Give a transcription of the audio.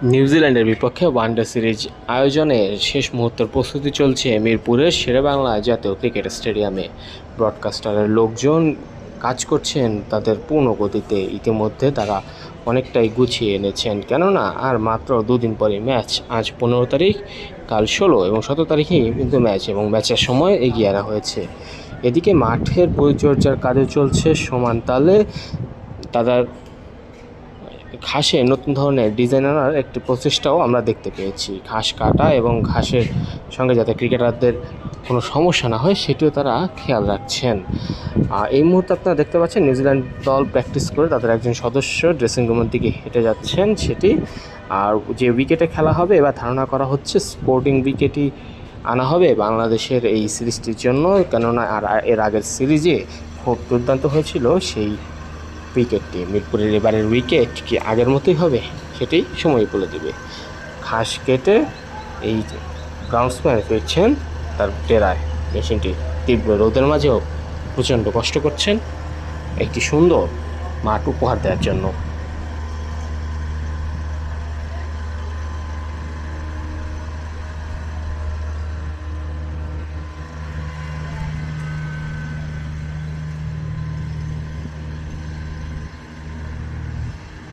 নিউজিল্যান্ডের বিপক্ষে one day series আয়োজনের শেষ মুহূর্তের প্রস্তুতি চলছে মিরপুরের শেরেবাংলা জাতীয় ক্রিকেট স্টেডিয়ামে। ব্রডকাস্টারের লোকজন কাজ করছেন তাদের পূর্ণ গতিতে। ইতিমধ্যে তারা অনেকটাই গুছিয়ে এনেছেন, কেননা আর মাত্র দুদিন পরে ম্যাচ। আজ 15 তারিখ, কাল 16 এবং 17 তারিখেই কিন্তু ম্যাচ, এবং ম্যাচের সময় এগিয়ে আনা হয়েছে। এদিকে মাঠের পরিচর্যার কাজে চলছে সমান তালে। তাদের ঘাসে নতুন ধরনের ডিজাইন আনার একটি প্রচেষ্টাও আমরা দেখতে পেয়েছি। ঘাস কাটা এবং ঘাসের সঙ্গে যাতে ক্রিকেটারদের কোনো সমস্যা না হয় সেটিও তারা খেয়াল রাখছেন। এই মুহূর্তে আপনারা দেখতে পাচ্ছেন নিউজিল্যান্ড দল প্র্যাকটিস করে তাদের একজন সদস্য ড্রেসিং রুমের দিকে হেঁটে যাচ্ছেন সেটি। আর যে উইকেটে খেলা হবে এবার ধারণা করা হচ্ছে স্পোর্টিং উইকেটই আনা হবে বাংলাদেশের এই সিরিজটির জন্য, কেননা এর আগের সিরিজে খুব দুর্দান্ত হয়েছিল সেই উইকেটটি। মিরপুরের এবারের উইকেট কি আগের মতোই হবে সেটি সময় বলে দেবে। ঘাস কেটে এই গ্রাউন্ডসম্যান ফিরছেন তার ডেরায়। মেশিনটি তীব্র রোদের মাঝেও প্রচণ্ড কষ্ট করছেন একটি সুন্দর মাঠ উপহার দেওয়ার জন্য।